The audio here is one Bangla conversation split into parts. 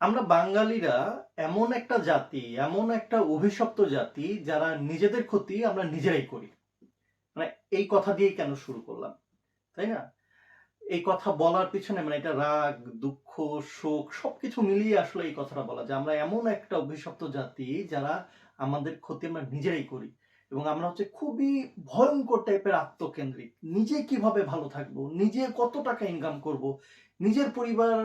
আমরা বাঙালিরা এমন একটা জাতি, এমন একটা অভিশপ্ত জাতি যারা নিজেদের ক্ষতি আমরা নিজেরাই করি। মানে এই কথা দিয়েই কেন শুরু করলাম, তাই না? এই কথা বলার পিছনে মানে এটা রাগ, দুঃখ, শোক সবকিছু মিলিয়ে আসলে এই কথাটা বলা যে আমরা এমন একটা অভিশপ্ত জাতি যারা আমাদের ক্ষতি আমরা নিজেরাই করি। এবং আমরা হচ্ছে খুবই ভয়ঙ্কর টাইপের আত্মকেন্দ্রিক। নিজে কিভাবে ভালো থাকবো, নিজে কত টাকা ইনকাম করব, নিজের পরিবার,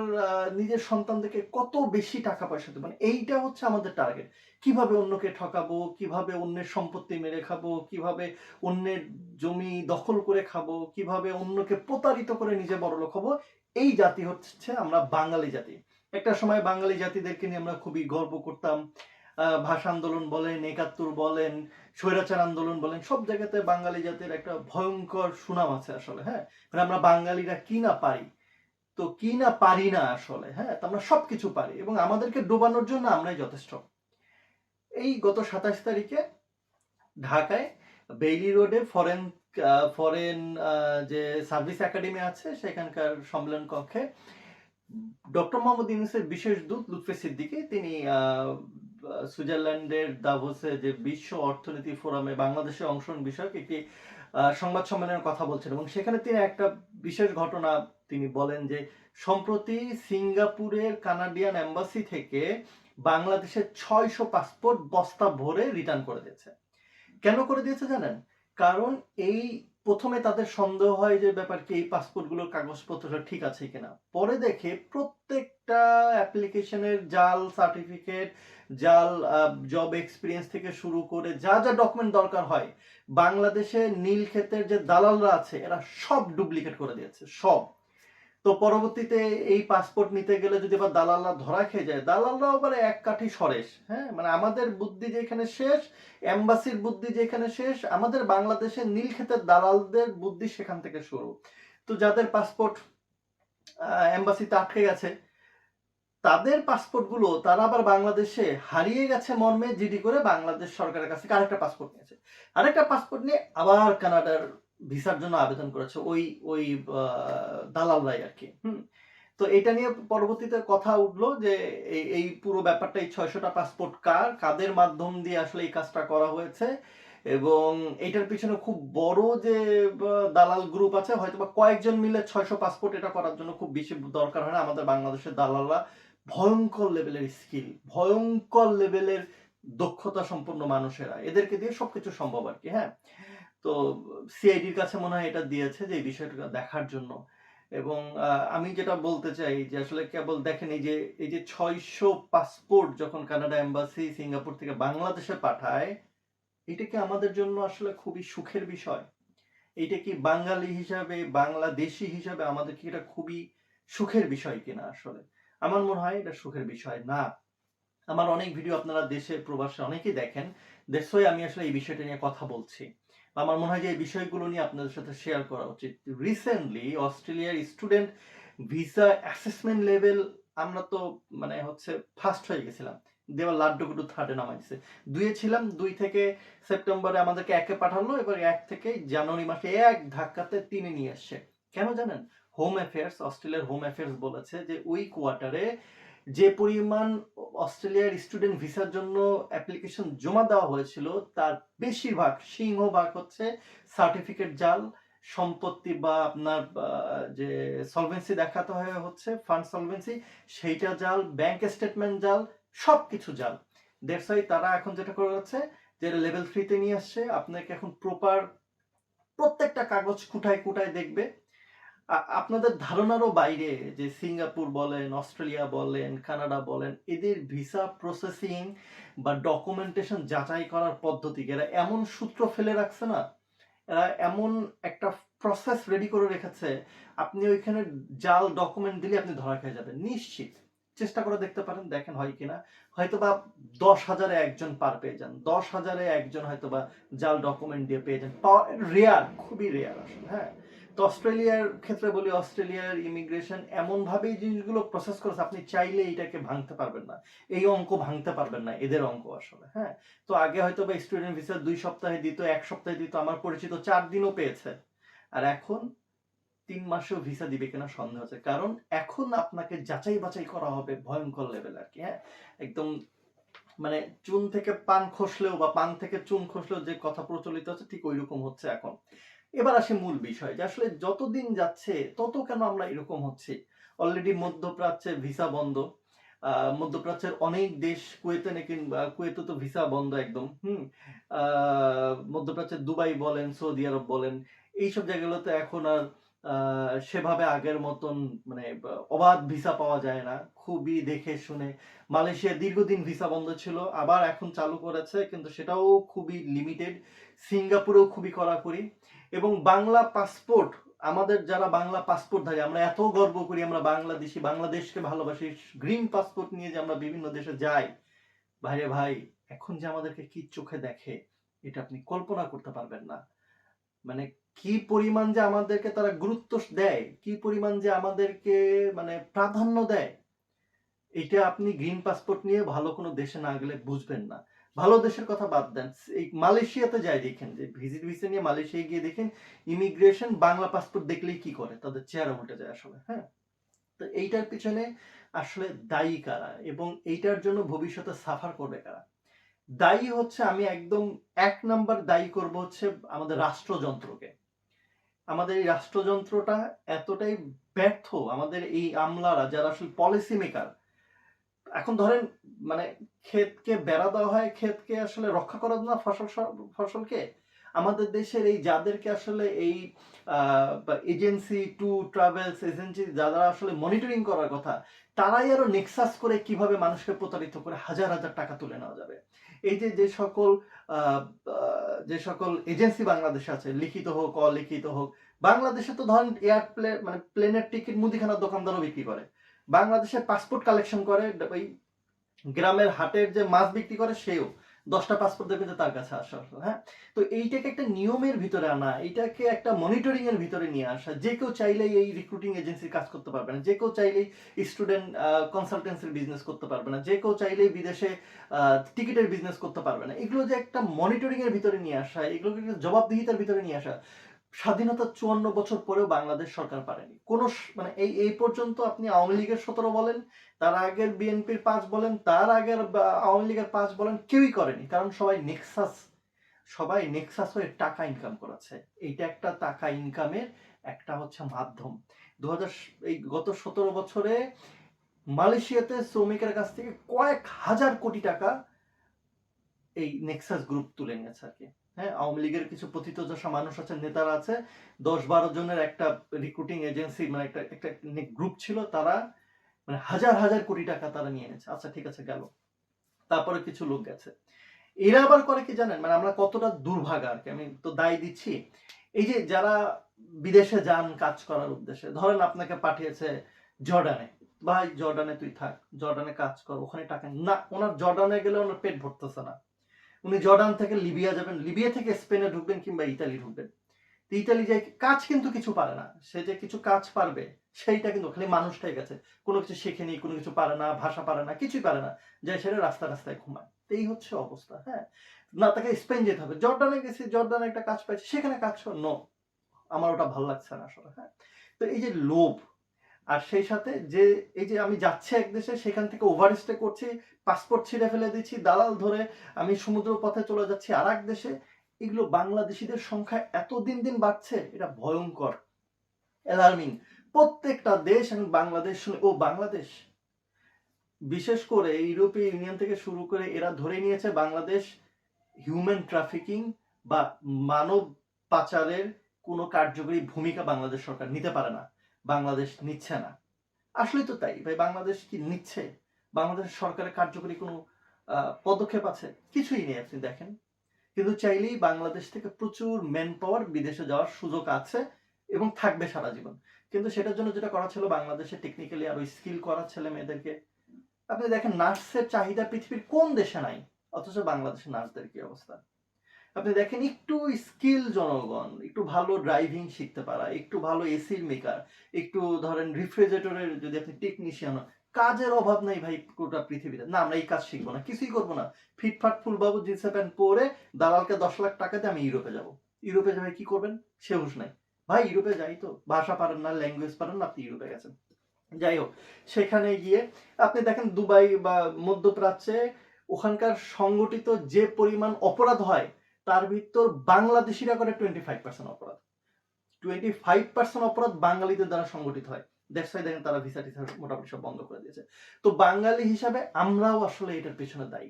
নিজের সন্তানদেরকে কত বেশি টাকা পয়সা দেবো, মানে এইটা হচ্ছে আমাদের টার্গেট। কিভাবে অন্যকে ঠকাবো, কিভাবে অন্যের সম্পত্তি মেরে খাবো, কিভাবে অন্যের জমি দখল করে খাবো, কিভাবে অন্যকে প্রতারিত করে নিজে বড়লোক হবো। এই জাতি হচ্ছে আমরা বাঙালি জাতি। একটা সময় বাঙালি জাতিদেরকে নিয়ে আমরা খুবই গর্ব করতাম। ভাষা আন্দোলন বলেন, একাত্তর বলেন, স্বৈরাচার আন্দোলন বলেন, সব জায়গাতে বাঙালি জাতির একটা ভয়ঙ্কর সুনাম আছে আসলে। হ্যাঁ, মানে আমরা বাঙালিরা কি না পারি, তো কি না পারি না আসলে। হ্যাঁ, তো আমরা সবকিছু পারি এবং আমাদেরকে ডোবানোর জন্য আমরাই যথেষ্ট। এই গত 27 তারিখে ঢাকায় বেইলি রোডে ফরেন ফরেন যে সার্ভিস একাডেমি আছে সেখানকার সম্মেলন কক্ষে ডক্টর মোহাম্মদ ইউনূসের বিশেষ দূত লুৎফে সিদ্দিকী তিনি সুইজারল্যান্ডের দাভোসে যে বিশ্ব অর্থনীতি ফোরামে বাংলাদেশের অংশগ্রহণ বিষয়ক একটি সংবাদ সম্মেলনের কথা বলছেন এবং সেখানে তিনি একটা বিশেষ ঘটনা তিনি বলেন যে সম্প্রতি সিঙ্গাপুরের কানাডিয়ান এম্বাসি থেকে বাংলাদেশের 600 পাসপোর্ট বস্তা ভরে রিটার্ন করে দিয়েছে। কেন করে দিয়েছে জানেন? কারণ এই প্রথমে তাদের সন্দেহ হয় যে ব্যাপার কি এই পাসপোর্টগুলোর কাগজপত্র ঠিক আছে কিনা। পরে দেখে প্রত্যেকটা অ্যাপ্লিকেশনের জাল সার্টিফিকেট, জাল জব এক্সপিরিয়েন্স থেকে শুরু করে যা যা ডকুমেন্ট দরকার হয় বাংলাদেশে নীল ক্ষেতের যে দালালরা আছে এরা সব ডুপ্লিকেট করে দিয়েছে, সব। তো পরবর্তীতে এই পাসপোর্ট নিতে গেলে যদি আবার দালালরা ধরা খেয়ে যায়, দালালরাও আবার এক কাঠি সরেস। হ্যাঁ, মানে আমাদের বুদ্ধি যেখানে শেষ, এম্বাসির বুদ্ধি যেখানে শেষ, আমাদের বাংলাদেশের নীলক্ষেতের দালালদের বুদ্ধি সেখান থেকে শুরু। তো যাদের পাসপোর্ট এম্বাসিতে আটকে গেছে, তাদের পাসপোর্ট গুলো তারা আবার বাংলাদেশে হারিয়ে গেছে মর্মে জিডি করে বাংলাদেশ সরকারের কাছে আরেকটা পাসপোর্ট নিয়েছে। আরেকটা পাসপোর্ট নিয়ে আবার কানাডার ভিসার জন্য আবেদন করেছে ওই ওই দালালরাই আর কি। তো এটা নিয়ে পরবর্তীতে কথা উঠলো যে এই পুরো ব্যাপারটা, এই 600টা পাসপোর্ট কাদের মাধ্যম দিয়ে আসলে এই কাজটা করা হয়েছে এবং এটার পিছনে খুব বড় যে দালাল গ্রুপ আছে, হয়তো বা কয়েকজন মিলে 600 পাসপোর্ট এটা করার জন্য খুব বেশি দরকার হয় না। আমাদের বাংলাদেশের দালালরা ভয়ঙ্কর লেভেলের স্কিল, ভয়ঙ্কর লেভেলের দক্ষতা সম্পন্ন মানুষেরা, এদেরকে দিয়ে সবকিছু সম্ভব আর কি। হ্যাঁ, তো সিআইডির কাছে মনে হয় এটা দিয়েছে যে এই বিষয়টা দেখার জন্য। এবং আমি যেটা বলতে চাই যে আসলে কেবল দেখেন এই যে 600 পাসপোর্ট যখন কানাডা এম্বাসি সিঙ্গাপুর থেকে বাংলাদেশে পাঠায়, এটা কি আমাদের জন্য আসলে খুবই সুখের বিষয়? এইটা কি বাঙালি হিসাবে, বাংলাদেশী হিসাবে আমাদের কি এটা খুবই সুখের বিষয় কিনা আসলে? আমার মনে হয় এটা সুখের বিষয় না। আমার অনেক ভিডিও আপনারা দেশে প্রবাসে অনেকেই দেখেন, দ্যাটস ওয়াই আমি আসলে এই বিষয়টা নিয়ে কথা বলছি। আমার মনে হয় যে এই বিষয়গুলো নিয়ে আপনাদের সাথে শেয়ার করা উচিত। রিসেন্টলি অস্ট্রেলিয়ার স্টুডেন্ট ভিসা অ্যাসেসমেন্ট লেভেল আমরা তো মানে হচ্ছে ফার্স্ট হয়ে গেছিলাম, দেওয়ার লাড্ডুগুড্ডু থার্ডে নামাই দিছে। 2-এ ছিলাম, 2 থেকে সেপ্টেম্বরে আমাদেরকে 1-এ পাঠালো, এবার 1 থেকে জানুয়ারি মাসে এক ধাক্কাতে 3-এ নিয়ে আসছে। কেন জানেন? হোম অ্যাফেয়ার্স, অস্ট্রেলিয়ার হোম অ্যাফেয়ার্স বলেছে যে ওই কোয়ার্টারে যে পরিমাণ অস্ট্রেলিয়ার স্টুডেন্ট ভিসার জন্য অ্যাপ্লিকেশন জমা দেওয়া হয়েছিল তার বেশিরভাগ, সিংহভাগ হচ্ছে সার্টিফিকেট জাল, সম্পত্তি বা আপনার যে সলভেন্সি দেখাতে হয় হচ্ছে ফান্ড সলভেন্সি, সেইটা জাল, ব্যাংক স্টেটমেন্ট জাল, সবকিছু জাল। দ্যাটস ওয়াই তারা এখন যেটা করে যাচ্ছে যে লেভেল 3-তে নিয়ে আসছে, আপনাকে এখন প্রপার প্রত্যেকটা কাগজ কুটায় কুটায় দেখবে। আপনাদের ধারণারও বাইরে যে সিঙ্গাপুর বলেন, অস্ট্রেলিয়া বলেন, কানাডা বলেন, এদের ভিসা প্রসেসিং বা ডকুমেন্টেশন যাচাই করার পদ্ধতি এরা এমন সূত্র ফেলে রাখছে না, এরা এমন একটা প্রসেস রেডি করে রেখেছে, আপনি ওইখানে জাল ডকুমেন্ট দিলে আপনি ধরা খেয়ে যাবেন নিশ্চিত। চেষ্টা করে দেখতে পারেন, দেখেন হয় কিনা। হয়তো বা 10,000-এ একজন পার পেয়ে যান, 10,000-এ একজন হয়তো বা জাল ডকুমেন্ট দিয়ে পেয়ে যান। রেয়ার, খুবই রেয়ার আসলে। হ্যাঁ, তো অস্ট্রেলিয়ার ক্ষেত্রে বলি, অস্ট্রেলিয়ার ইমিগ্রেশন এমন ভাবে এই জিনিসগুলো প্রসেস করেছে আপনি চাইলে এটাকে ভাঙতে পারবেন না, এই অঙ্ক ভাঙতে পারবেন না এদের অঙ্ক আসলে। হ্যাঁ, তো আগে হয়তো বা স্টুডেন্ট ভিসা 2 সপ্তাহে দিত, 1 সপ্তাহে দিত, আমার পরিচিত 4 দিনও পেয়েছে। আর এখন 3 মাসেও ভিসা দিবে কিনা সন্দেহ আছে। কারণ এখন আপনাকে যাচাই বাছাই করা হবে ভয়ংকর লেভেল আরকি, হ্যাঁ? একদম মানে চুন থেকে পান খসলেও বা পান থেকে চুন খসলেও যে কথা প্রচলিত আছে ঠিক ঐরকম হচ্ছে এখন। এবার আসি মূল বিষয় যে আসলে যতদিন যাচ্ছে তত কেন আমরা এরকম হচ্ছি? অলরেডি মধ্যপ্রাচ্যে ভিসা বন্ধ। মধ্যপ্রাচ্যের অনেক দেশ কুয়েতে নাকি কুয়েতে তো ভিসা বন্ধ একদম। আ মধ্যপ্রাচ্যের দুবাই বলেন, সৌদি আরব বলেন, এইসব জায়গাগুলোতে এখন আর আ সেভাবে আগের মতন মানে অবাধ ভিসা পাওয়া যায় না। খুবই দেখে শুনে মালয়েশিয়া দীর্ঘদিন ভিসা বন্ধ ছিল। আবার এখন চালু করেছে কিন্তু সেটাও খুবই লিমিটেড। সিঙ্গাপুরেও খুবই কড়াকড়ি। এবং বাংলা পাসপোর্ট আমাদের যারা বাংলা পাসপোর্টধারী আমরা এত গর্ব করি আমরা বাংলাদেশী, বাংলাদেশকে ভালোবাসি। গ্রিন পাসপোর্ট নিয়ে যে আমরা বিভিন্ন দেশে যাই, ভাইরে ভাই এখন যে আমাদেরকে কি চোখে দেখে এটা আপনি কল্পনা করতে পারবেন না। মানে কি পরিমাণ যে আমাদেরকে তারা গুরুত্ব দেয়, কি পরিমাণ যে আমাদেরকে মানে প্রাধান্য দেয়, এইটা আপনি গ্রিন পাসপোর্ট নিয়ে ভালো কোনো দেশে না গেলে বুঝবেন না। ভালো দেশের কথা বাদ দেন। এই মালয়েশিয়াতে যাই দেখেন যে ভিজিট ভিসা নিয়ে মালয়েশিয়ায় গিয়ে দেখেন ইমিগ্রেশন বাংলা পাসপোর্ট দেখলেই কি করে? তাদের চেহারা উল্টে যায় আসলে, হ্যাঁ? তো এইটার পিছনে আসলে দায়ী কারা? এবং এইটার জন্য ভবিষ্যতে সাফার করবে কারা? দায়ী হচ্ছে আমি একদম ১ নাম্বার দায়ী করব হচ্ছে আমাদের রাষ্ট্রযন্ত্রকে। আমাদের এই রাষ্ট্রযন্ত্রটা এতটাই ব্যর্থ, আমাদের এই আমলারা যারা আসলে পলিসি মেকার এখন ধরেন মানে ক্ষেতকে বেড়া দেওয়া হয় ক্ষেতকে আসলে রক্ষা করার জন্য ফসলকে আমাদের দেশের এই যাদেরকে আসলে এই এজেন্সি টু ট্রাভেলস এজেন্সি যারা আসলে মনিটরিং করার কথা তারাই আরো নেক্সাস করে কিভাবে মানুষকে প্রতারিত করে হাজার হাজার টাকা তুলে নেওয়া যাবে এই যে যে সকল আহ, যে সকল এজেন্সি বাংলাদেশে আছে লিখিত হোক অলিখিত হোক বাংলাদেশে তো ধরেন এয়ারপ্লেন মানে প্লেনের টিকিট মুদিখানার দোকানদারও বিক্রি করে বাংলাদেশে পাসপোর্ট কালেকশন করে ওই গ্রামের হাটের যে মাছ বিক্রি করে সেও 10টা পাসপোর্ট দেবে যে তার কাছে আসা হ্যাঁ তো এইটাকে একটা নিয়মের ভিতরে আনা এইটাকে একটা মনিটরিং এর ভিতরে নিয়ে আসা যে কেউ চাইলেই এই রিক্রুটিং এজেন্সির কাজ করতে পারবে না যে কেউ চাইলেই স্টুডেন্ট কনসালটেন্সির বিজনেস করতে পারবে না যে কেউ চাইলেই বিদেশে টিকিটের বিজনেস করতে পারবে না এগুলো যে একটা মনিটরিং এর ভিতরে নিয়ে আসা এগুলোকে একটা জবাবদিহিতার ভিতরে নিয়ে আসা স্বাধীনতা ৫৪ বছর পরেও বাংলাদেশ সরকার পারেনি কোন মানে এই পর্যন্ত আপনি আওয়ামী লীগের ১৭ বলেন তার আগের বিএনপির ৫ বলেন তার আগের আওয়ামী লীগের ৫ বলেন কেউই করেনি কারণ সবাই নেক্সাস হয়ে টাকা ইনকাম করেছে এইটা একটা টাকা ইনকামের একটা হচ্ছে মাধ্যম ২০০০ এই গত ১৭ বছরে মালয়েশিয়াতে শ্রমিকের কাছ থেকে কয়েক হাজার কোটি টাকা এই নেক্সাস গ্রুপ তুলে নিয়েছে আর কি হ্যাঁ আওয়ামী লীগের কিছু পতিতদশা মানুষ আছে নেতারা আছে ১০-১২ জনের একটা রিক্রুটিং এজেন্সি মানে একটা একটা গ্রুপ ছিল তারা মানে হাজার হাজার কোটি টাকা তারা নিয়ে এনেছে আচ্ছা ঠিক আছে গেল তারপরে কিছু লোক গেছে এরা আবার করে কি জানেন মানে আমরা কতটা দুর্ভাগা আর কি আমি তো দায় দিচ্ছি এই যে যারা বিদেশে যান কাজ করার উদ্দেশ্যে ধরেন আপনাকে পাঠিয়েছে জর্ডানে ভাই জর্ডানে তুই থাক জর্ডানে কাজ কর ওখানে টাকা না ওনার জর্ডানে গেলে ওনার পেট ভরতেছে না উনি জর্ডান থেকে লিবিয়া যাবেন লিবিয়া থেকে স্পেনে ঢুকবেন কিংবা ইতালি ঢুকবেন ইতালি যে কাজ কিন্তু কিছু পারে না সে যে কিছু কাজ পারবে সেইটা কিন্তু খালি মানুষটাই গেছে কোনো কিছু শেখেনি কোনো কিছু পারে না ভাষা পারে না কিছুই পারে না যে সেটা রাস্তায় ঘুমায় এই হচ্ছে অবস্থা হ্যাঁ না তাকে স্পেন যেতে হবে জর্ডানে গেছি জর্ডানে একটা কাজ পাইছি সেখানে কাজ কর নো আমার ওটা ভালো লাগছে না আসলে হ্যাঁ তো এই যে লোভ আর সেই সাথে যে এই যে আমি যাচ্ছি এক দেশে সেখান থেকে ওভারস্টে করছি পাসপোর্ট ছিঁড়ে ফেলে দিচ্ছি দালাল ধরে আমি সমুদ্র পথে চলে যাচ্ছি আর এক দেশে এগুলো বাংলাদেশিদের সংখ্যা এত দিন দিন বাড়ছে এটা ভয়ঙ্কর অ্যালার্মিং প্রত্যেকটা দেশ আমি বাংলাদেশ শুনে ও বাংলাদেশ বিশেষ করে ইউরোপীয় ইউনিয়ন থেকে শুরু করে এরা ধরে নিয়েছে বাংলাদেশ হিউম্যান ট্রাফিকিং বা মানব পাচারের কোনো কার্যকরী ভূমিকা বাংলাদেশ সরকার নিতে পারে না বাংলাদেশ নিচ্ছে না আসলেই তো তাই ভাই বাংলাদেশ কি নিচ্ছে বাংলাদেশ সরকারের কার্যকরী কোনো পদক্ষেপ আছে কিছুই নেই আপনি দেখেন কিন্তু চাইলেই বাংলাদেশ থেকে প্রচুর ম্যান পাওয়ার বিদেশে যাওয়ার সুযোগ আছে এবং থাকবে সারা জীবন কিন্তু সেটার জন্য যেটা করা ছিল বাংলাদেশে টেকনিক্যালি আরো স্কিল করা ছেলে মেয়েদেরকে আপনি দেখেন নার্সের চাহিদা পৃথিবীর কোন দেশে নাই অথচ বাংলাদেশের নার্সদের কি অবস্থা আপনি দেখেন একটু স্কিল জনগণ একটু ভালো ড্রাইভিং শিখতে পারা একটু ভালো এসির মেকার একটু ধরেন রেফ্রিজারেটরের যদি আপনি টেকনিশিয়ান হন কাজের অভাব নাই ভাই গোটা পৃথিবীতে না আমরা এই কাজ শিখবো না কিছুই করবো না ফিটফাট ফুলবাবু জিন্সের প্যান্ট পরে দালালকে ১০ লাখ টাকা দিয়ে আমি ইউরোপে যাব ইউরোপে যাবে কি করবেন সে হুঁশ নাই ভাই ইউরোপে যাই তো, ভাষা পারেন না, ল্যাঙ্গুয়েজ পারেন না, আপনি ইউরোপে গেছেন। যাই হোক, সেখানে গিয়ে আপনি দেখেন দুবাই বা মধ্যপ্রাচ্যে ওখানকার সংগঠিত যে পরিমাণ অপরাধ হয়, তার ভিতর বাংলাদেশিরা করে 25% অপরাধ। 25% অপরাধ বাঙালিদের দ্বারা সংগঠিত হয়। দ্যাটস ওয়াই দেখেন তারা ভিসা টিসা মোটামুটি সব বন্ধ করে দিয়েছে। তো বাঙালি হিসাবে আমরাও আসলে এটার পেছনে দায়ী।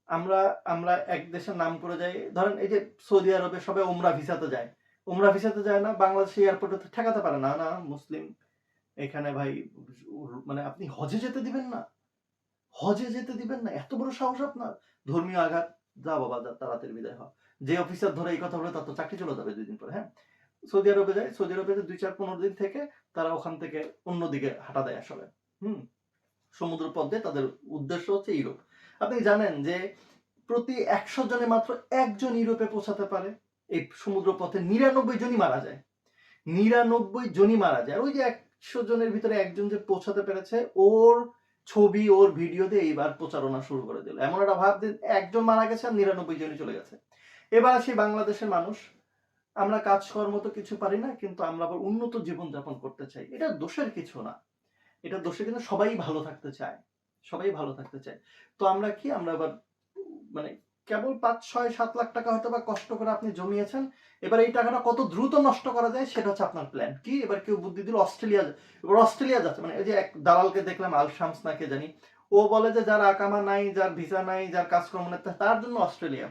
আমরা আমরা এক দেশের নাম করে যাই, ধরেন এই যে সৌদি আরবে সবাই ওমরা ভিসাতে যায়, ওমরা ভিসাতে যায় না, বাংলাদেশে এয়ারপোর্টে ঠেকাতে পারে না, না মুসলিম এখানে ভাই, মানে আপনি হজে যেতে দিবেন না, হজে যেতে দিবেন না, এত বড় সাহস আপনার, ধর্মীয় আঘাত, যা বাবা যা, তাড়াতাড়ি বিদায় হয়। যে অফিসার ধরে এই কথা বলে তার তো চাকরি চলে যাবে 2 দিন পরে। হ্যাঁ, সৌদি আরবে যায়, সৌদি আরবে 2-4-15 দিন থেকে তারা ওখান থেকে অন্যদিকে হাঁটা দেয় আসলে। হুম, সমুদ্র পথ দিয়ে তাদের উদ্দেশ্য হচ্ছে ইউরোপ। আপনি জানেন যে প্রতি 100 জনে মাত্র একজন ইউরোপে পৌঁছাতে পারে। এই সমুদ্র পথে 99 জনই মারা যায়। 99 জনই মারা যায়। আর ওই যে 100 জনের ভিতরে একজন যে পৌঁছাতে পেরেছে, ওর ছবি, ওর ভিডিও দিয়ে এইবার প্রচারণা শুরু করে দিল। এমন একটা ভাব যে একজন মারা গেছে আর 99 জনই চলে গেছে। এবার আসি বাংলাদেশের মানুষ, আমরা কাজকর্ম তো কিছু পারি না, কিন্তু আমরা আবার উন্নত জীবনযাপন করতে চাই। এটা দোষের কিছু না। এটা দোষে কিন্তু সবাই ভালো থাকতে চায়। সবাই ভালো থাকতে চায়। তো আমরা কি, আমরা আবার মানে কেবল ৫, ৬, ৭ লাখ টাকা হয়তো বা কষ্ট করে আপনি জমিয়েছেন। এবার এই টাকাটা কত দ্রুত নষ্ট করা যায় সেটা হচ্ছে আপনার প্ল্যান। কি এবার কেউ বুদ্ধি দিল অস্ট্রেলিয়া, এবার অস্ট্রেলিয়া যাচ্ছে, মানে এই যে এক দালালকে দেখলাম আল শামস না কে জানি, ও বলে যে যার আকামা নাই, যার ভিসা নাই, যার কাজকর্ম নেই তার জন্য অস্ট্রেলিয়া।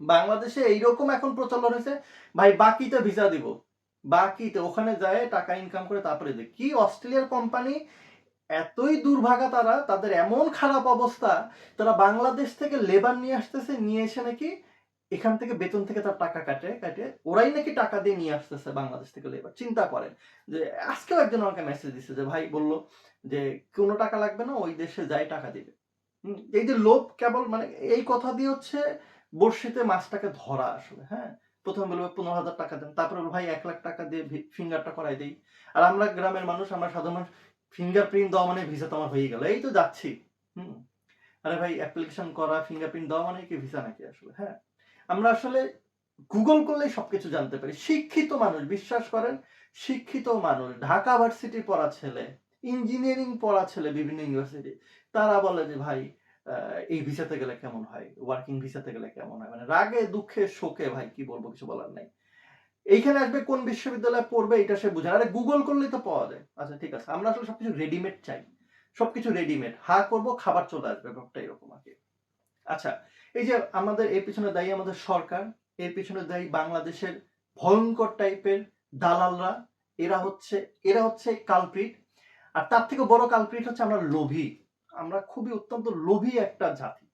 বাংলাদেশে এইরকম এখন প্রচলন হয়েছে, ভাই বাকিতে ভিসা দিব, বাকিতে ওখানে যায় টাকা ইনকাম করে তারপরে দেখ কি অস্ট্রেলিয়ার কোম্পানি এতই দুর্ভাগা, তারা তাদের এমন খারাপ অবস্থা, তারা বাংলাদেশ থেকে লেবার নিয়ে আসতেছে, নিয়ে এসে নাকি এখান থেকে বেতন থেকে তার টাকা কাটে কাটে ওরাই নাকি টাকা দিয়ে নিয়ে আসতেছে বাংলাদেশ থেকে লেবার। চিন্তা করেন যে আজকেও একজন আমাকে মেসেজ দিচ্ছে যে ভাই বলল যে কোনো টাকা লাগবে না, ওই দেশে যাই টাকা দিবে। এই যে লোভ কেবল, মানে এই কথা দিয়ে হচ্ছে বড়শিতে মাছটাকে ধরা আসলে। হ্যাঁ, প্রথমে বলবে 15,000 টাকা দেন, তারপরে ভাই 1 লাখ টাকা দিয়ে ফিঙ্গারটা করাই দেই। আর আমরা গ্রামের মানুষ, আমরা সাধারণ মানুষ, ফিঙ্গারপ্রিন্ট দেওয়া মানে ভিসা তো আমার হয়ে গেল, এই তো যাচ্ছি। হুম, আরে ভাই অ্যাপ্লিকেশন করা, ফিঙ্গারপ্রিন্ট দেওয়া মানে কি ভিসা নাকি আসলে? হ্যাঁ, আমরা আসলে গুগল করলেই সবকিছু জানতে পারি। শিক্ষিত মানুষ, বিশ্বাস করেন, শিক্ষিত মানুষ, ঢাকা ভার্সিটি পড়া ছেলে, ইঞ্জিনিয়ারিং পড়া ছেলে বিভিন্ন ইউনিভার্সিটি, তারা বলে যে ভাই এই ভিসাতে গেলে কেমন হয়, ওয়ার্কিং ভিসাতে গেলে কেমন হয়, মানে রাগে দুঃখে শোকে ভাই কি বলবো, কিছু বলার নাই। এইখানে আসবে কোন বিশ্ববিদ্যালয়ে পড়বে এটা সে বুঝে না। আরে গুগল করলেই তো পাওয়া যায়। আচ্ছা ঠিক আছে, আমরা আসলে সবকিছু রেডিমেড চাই, সবকিছু রেডিমেড, হা করবো খাবার চলে আসবে, ব্যাপারটা এরকম আর কি। আচ্ছা, এই যে আমাদের এর পিছনে দায়ী আমাদের সরকার, এর পিছনে দায়ী বাংলাদেশের ভয়ঙ্কর টাইপের দালালরা। এরা হচ্ছে এরা হচ্ছে কালপ্রিট। আর তার থেকে বড় কালপ্রিট হচ্ছে আমরা লোভী। আমরা খুবই অত্যন্ত লোভী একটা জাতি।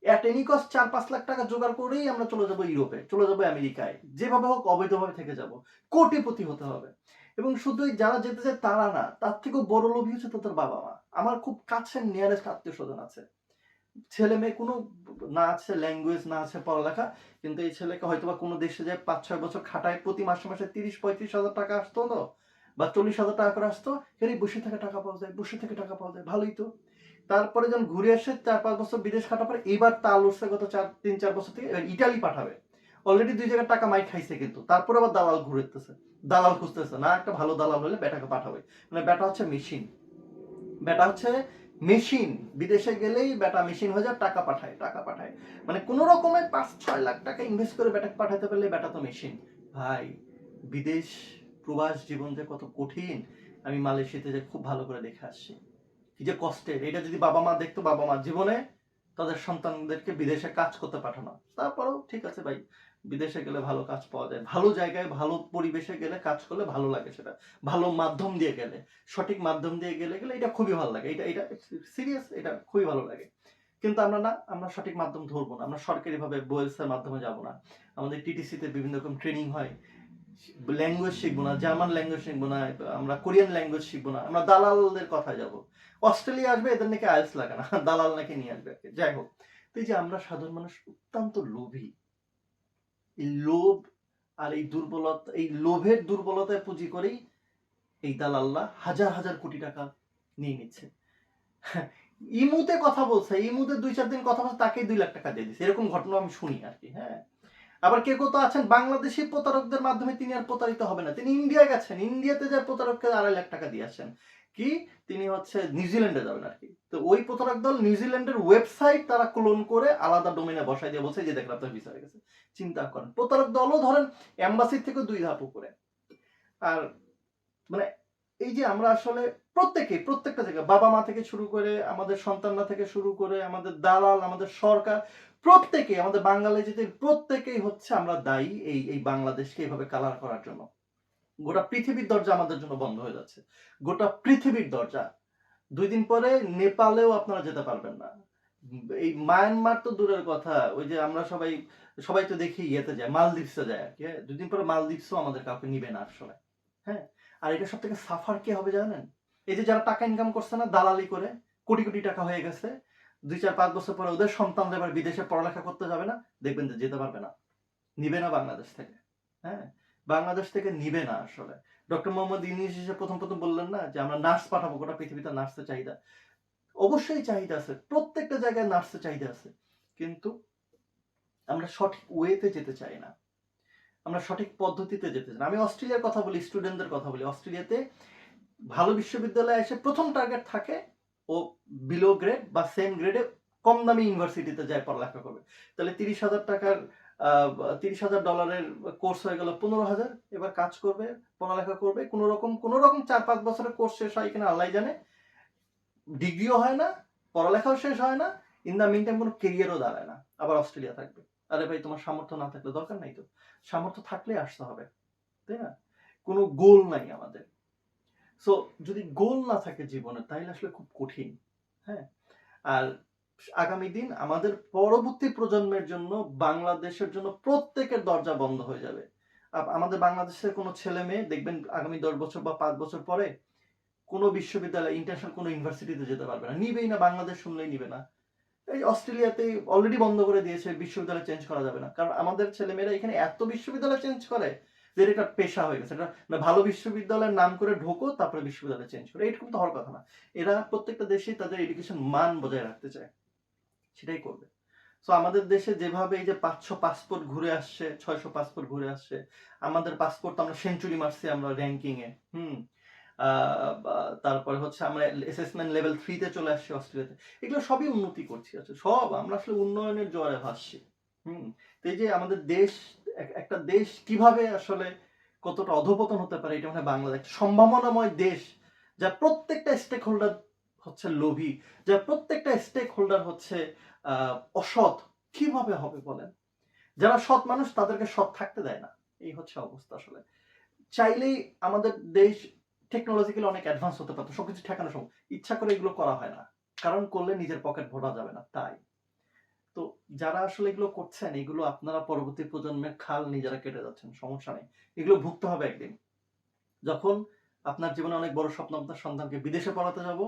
এট এনি কস্ট 4-5 লাখ টাকা জোগাড় করেই আমরা চলে যাব ইউরোপে, চলে যাব আমেরিকায়, যেভাবে হোক অবৈধভাবে থেকে যাব, কোটিপতি হতে হবে। এবং শুধু যারা যেতে চায় তারা না, তার থেকেও বড় লোভী হচ্ছে তাদের বাবা মা। আমার খুব কাছের নিয়ারেস্ট আত্মীয় স্বজন আছে, ছেলে মেয়ে কোনো না আছে ল্যাঙ্গুয়েজ, না আছে পড়ালেখা, কিন্তু এই ছেলেকে হয়তো বা কোনো দেশে যায় 5-6 বছর খাটায়, প্রতি মাসে মাসে 30-35 হাজার টাকা আসতো না, বা 40,000 টাকা করে আসতো, এই বসে থেকে টাকা পাওয়া যায়, বসে থেকে টাকা পাওয়া যায়, ভালোই তো। তারপরে যখন ঘুরে আসে 4-5 বছর বিদেশ কাটার পরে এবার তাল উঠছে গত 3-4 বছর থেকে, এবার ইটালি পাঠাবে। অলরেডি 2 জায়গায় টাকা মাইর খাইছে, কিন্তু তারপরে আবার দালাল ঘুরেতেছে, দালাল খুঁজতেছে, না একটা ভালো দালাল হলে বেটাকে পাঠাবে। মানে বেটা হচ্ছে মেশিন, বেটা হচ্ছে মেশিন, বিদেশে গেলেই বেটা মেশিন হয়ে যায়, টাকা পাঠায় টাকা পাঠায়, মানে কোন রকমে 5-6 লাখ টাকা ইনভেস্ট করে বেটাকে পাঠাতে পারলে বেটা তো মেশিন। ভাই বিদেশ প্রবাস জীবন যে কত কঠিন, আমি মালয়েশিয়াতে যে খুব ভালো করে দেখে আসছি কি যে কষ্টের। এটা যদি বাবা মা দেখতো, বাবা মা জীবনে তাদের সন্তানদেরকে বিদেশে কাজ করতে পাঠানো। তারপরেও ঠিক আছে ভাই, বিদেশে গেলে ভালো কাজ পাওয়া যায়, ভালো জায়গায় ভালো পরিবেশে গেলে কাজ করলে ভালো লাগে, সেটা ভালো মাধ্যম দিয়ে গেলে, সঠিক মাধ্যম দিয়ে গেলে এটা খুবই ভালো লাগে, এটা এটা সিরিয়াস, এটা খুবই ভালো লাগে। কিন্তু আমরা না, আমরা সঠিক মাধ্যম ধরবো না, আমরা সরকারি ভাবে বয়েলস এর মাধ্যমে যাব না, আমাদের টিটিসিতে বিভিন্ন রকম ট্রেনিং হয়, ল্যাঙ্গুয়েজ শিখবো না, জার্মান ল্যাঙ্গুয়েজ শিখবো না, আমরা কোরিয়ান ল্যাঙ্গুয়েজ শিখবো না, আমরা দালালদের কথায় যাব। অস্ট্রেলিয়া আসবে, এদের নাকি আইএলটিএস লাগে না, দালাল নাকি নিয়ে আসবে। যাই হোক, তো এই যে আমরা সাধারণ মানুষ অত্যন্ত লোভী, এই লোভ আর এই দুর্বলতা, এই লোভের দুর্বলতায় পুঁজি করেই এই দালাল্লা হাজার হাজার কোটি টাকা নিয়ে নিচ্ছে। ইমুতে কথা বলছে, ইমুতে 2-4 দিন কথা বলছে, তাকেই 2 লাখ টাকা দিয়ে দিচ্ছে, এরকম ঘটনা আমি শুনি আর কি। হ্যাঁ, আবার কেউ কেউ তো আছেন বাংলাদেশি প্রতারকদের মাধ্যমে তিনি আর প্রতারিত হবে না, তিনি ইন্ডিয়া গেছেন, ইন্ডিয়াতে যে প্রতারককে 2.5 লাখ টাকা দিয়ে আসেন, কি তিনি হচ্ছে নিউজিল্যান্ডে যাবেন আর কি। তো ওই প্রতারক দল নিউজিল্যান্ডের ওয়েবসাইট তারা ক্লোন করে আলাদা ডোমেনে বসাই দিয়ে বলছে যে দেখেন আপনার ভিসা হয়ে গেছে। চিন্তা করেন, প্রতারক দলও ধরেন এম্বাসির থেকে 2 ধাপ উপরে। আর মানে এই যে আমরা আসলে প্রত্যেকটা জায়গায় বাবা মা থেকে শুরু করে আমাদের সন্তানরা থেকে শুরু করে আমাদের দালাল, আমাদের সরকার, প্রত্যেকেই আমাদের বাঙালিদের প্রত্যেকেই হচ্ছে আমরা দায়ী এই বাংলাদেশকে এইভাবে কালার করার জন্য। গোটা পৃথিবীর দরজা আমাদের জন্য বন্ধ হয়ে যাচ্ছে, গোটা পৃথিবীর দরজা। 2 দিন পরে নেপালেও আপনারা যেতে পারবেন না। এই মায়ানমার তো দূরের কথা, ওই যে আমরা সবাই তো দেখি ইয়েতে যায়, মালদ্বীপসে যায় আর কি। 2 দিন পরে মালদ্বীপসও আমাদের কাউকে নিবে না আসলে। হ্যাঁ, আর এটা সব থেকে সাফার কে হবে জানেন? এই যে যারা টাকা ইনকাম করছে না দালালি করে, কোটি কোটি টাকা হয়ে গেছে, 2-4-5 বছর পরে ওদের সন্তানরা এবার বিদেশে পড়ালেখা করতে যাবে না, দেখবেন যে যেতে পারবে না, নিবে না বাংলাদেশ থেকে। হ্যাঁ, বাংলাদেশ থেকে নিবে না আসলে। ডক্টর মোহাম্মদ ইউনূস এসে প্রথম বললেন না যে আমরা নার্স পাঠাবো, গোটা পৃথিবীতে নার্সের চাহিদা। অবশ্যই চাহিদা আছে, প্রত্যেকটা জায়গায় নার্সের চাহিদা আছে, কিন্তু আমরা সঠিক ওয়েতে যেতে চাই না, আমরা সঠিক পদ্ধতিতে যেতে চাই না। আমি অস্ট্রেলিয়ার কথা বলি, স্টুডেন্টদের কথা বলি। অস্ট্রেলিয়াতে ভালো বিশ্ববিদ্যালয়ে এসে প্রথম টার্গেট থাকে ও বিলো গ্রেড বা সেম গ্রেডে কম দামি ইউনিভার্সিটিতে যায় পড়ালেখা করবে। তাহলে 30,000 টাকার $30,000 কোর্স হয়ে গেল 15,000। এবার কাজ করবে, পড়ালেখা করবে, কোনোরকম 4-5 বছরের কোর্স শেষ হয় কিনা আল্লাহ জানে, ডিগ্রিও হয় না, পড়ালেখাও শেষ হয় না, ইন দ্য মিন টাইম কোনো কেরিয়ারও দাঁড়ায় না, আবার অস্ট্রেলিয়া থাকবে। আরে ভাই তোমার সামর্থ্য না থাকলে দরকার নাই তো, সামর্থ্য থাকলে আসতে হবে, তাই না? কোনো গোল নাই আমাদের। সো যদি গোল না থাকে জীবনে তাহলে আসলে খুব কঠিন। হ্যাঁ, আর আগামী দিন আমাদের পরবর্তী প্রজন্মের জন্য, বাংলাদেশের জন্য প্রত্যেকের দরজা বন্ধ হয়ে যাবে। আমাদের বাংলাদেশের কোনো ছেলে মেয়ে দেখবেন আগামী 10 বছর বা 5 বছর পরে কোনো বিশ্ববিদ্যালয়, ইন্টারন্যাশনাল কোনো ইউনিভার্সিটিতে যেতে পারবে না, নিবেই না, বাংলাদেশ শুনলেই নিবে না। এই অস্ট্রেলিয়াতে অলরেডি বন্ধ করে দিয়েছে, বিশ্ববিদ্যালয় চেঞ্জ করা যাবে না, কারণ আমাদের ছেলেমেয়েরা এখানে এত বিশ্ববিদ্যালয় চেঞ্জ করে যে এটা পেশা হয়ে গেছে। এটা ভালো বিশ্ববিদ্যালয়ের নাম করে ঢোকো, তারপরে বিশ্ববিদ্যালয় চেঞ্জ করে, এরকম তো হওয়ার কথা না। এরা প্রত্যেকটা দেশেই তাদের এডুকেশন মান বজায় রাখতে চায়, সেটাই করবে। সো আমাদের দেশে যেভাবে এই যে 500 পাসপোর্ট ঘুরে আসছে, 600 পাসপোর্ট ঘুরে আসছে, আমাদের পাসপোর্ট আমরা সেঞ্চুরি মারছি আমরা র্যাঙ্কিং এ। তারপরে হচ্ছে আমরা অ্যাসেসমেন্ট লেভেল 3 তে চলে আসছি অস্ট্রেলিয়াতে। এগুলো সবই উন্নতি করছি, আছে সব আমরা আসলে উন্নয়নের জোয়ারে ভাসছি। তো এই যে আমাদের দেশ, একটা দেশ কিভাবে আসলে কতটা অধপতন হতে পারে, এটা মানে বাংলাদেশ সম্ভাবনাময় দেশ, যা প্রত্যেকটা স্টেক হোল্ডার হচ্ছে লোভী, যা প্রত্যেকটা স্টেক হোল্ডার হচ্ছে অসৎ, কিভাবে হবে বলেন? যারা সৎ মানুষ তাদেরকে সৎ থাকতে দেয় না, এই হচ্ছে অবস্থা আসলে। চাইলেই আমাদের দেশ টেকনোলজিক্যালি অনেক অ্যাডভান্স হতে পারতো, সবকিছু ঠেকানো সম্ভব, ইচ্ছা করে এগুলো করা হয় না, কারণ করলে নিজের পকেট ভরা যাবে না তাই। তো যারা আসলে এগুলো করছেন, এগুলো আপনারা পরবর্তী প্রজন্মের খাল নিজেরা কেটে যাচ্ছেন, সমস্যা নেই, এগুলো ভুগতে হবে একদিন। যখন আপনার জীবনে অনেক বড় স্বপ্ন, আপনার সন্তানকে বিদেশে পড়াতে যাব,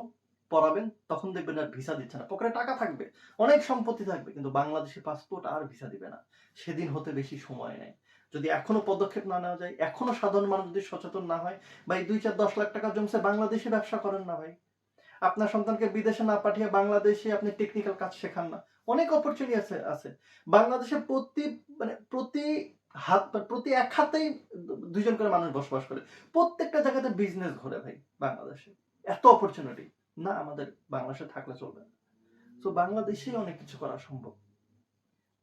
পড়াবেন, তখন দেখবেন আর ভিসা দিচ্ছে না, পকেটে টাকা থাকবে, অনেক সম্পত্তি থাকবে, কিন্তু বাংলাদেশি পাসপোর্ট আর ভিসা দিবে না। সেদিন হতে বেশি সময় নেই। যদি এখনো পদক্ষেপ না নেওয়া যায়, এখনো সাধারণ মানুষ যদি সচেতন না হয়, ভাই 2-4-10 লাখ টাকা জমছে, বাংলাদেশে ব্যবসা করেন না ভাই। আপনার সন্তানকে বিদেশে না পাঠিয়ে বাংলাদেশে আপনি টেকনিক্যাল কাজ শেখান না, অনেক অপরচুনিটি আছে বাংলাদেশে। প্রতি প্রতি এক হাতেই 2 জন করে মানুষ বসবাস করে, প্রত্যেকটা জায়গাতে বিজনেস ঘরে ভাই বাংলাদেশে, এত অপরচুনিটি না আমাদের বাংলাদেশে থাকলে চলবে না। তো বাংলাদেশেই অনেক কিছু করা সম্ভব।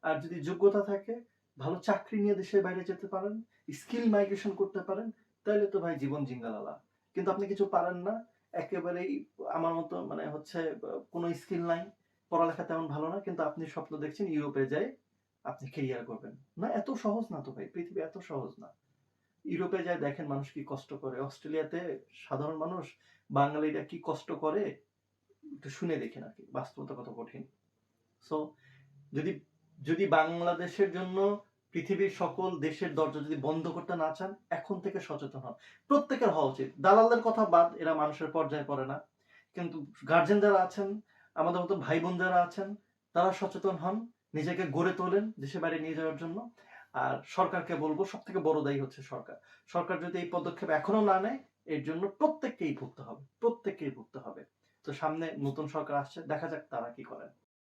আর যদি যোগ্যতা থাকে, ভালো চাকরি নিয়ে দেশের বাইরে যেতে পারেন, স্কিল মাইগ্রেশন করতে পারেন, তাহলে তো ভাই জীবন জিঙ্গালালা। কিন্তু আপনি কিছু পারেন না, একেবারেই আমার মতো মানে হচ্ছে কোনো স্কিল নাই, পড়ালেখা তেমন ভালো না, কিন্তু আপনি স্বপ্ন দেখছেন ইউরোপে যাই আপনি ক্যারিয়ার করবেন। না, এত সহজ না তো ভাই, পৃথিবী এত সহজ না। ইউরোপে যায় দেখেন মানুষ কি কষ্ট করে, অস্ট্রেলিয়াতে সাধারণ মানুষ, বাঙালিরা কি কষ্ট করে একটু শুনে দেখেন আর কি, বাস্তবতা কত কঠিন। সো যদি যদি বাংলাদেশের জন্য পৃথিবীর সকল দেশের দরজা যদি বন্ধ করতে না চান, এখন থেকে সচেতন হন, প্রত্যেকের হওয়া উচিত। দালালদের কথা বাদ, এরা মানুষের পর্যায়ে পড়ে না, কিন্তু গার্জেন যারা আছেন, আমাদের মতো ভাই বোন যারা আছেন, তারা সচেতন হন, নিজেকে গড়ে তোলেন দেশে বাইরে নিয়ে যাওয়ার জন্য। আর সরকারকে বলবো, সব থেকে বড় দায়ী হচ্ছে সরকার। সরকার যদি এই পদক্ষেপ এখনো না নেয়, এর জন্য প্রত্যেককেই ভুগতে হবে, প্রত্যেককেই ভুগতে হবে। তো সামনে নতুন সরকার আসছে, দেখা যাক তারা কি করেন।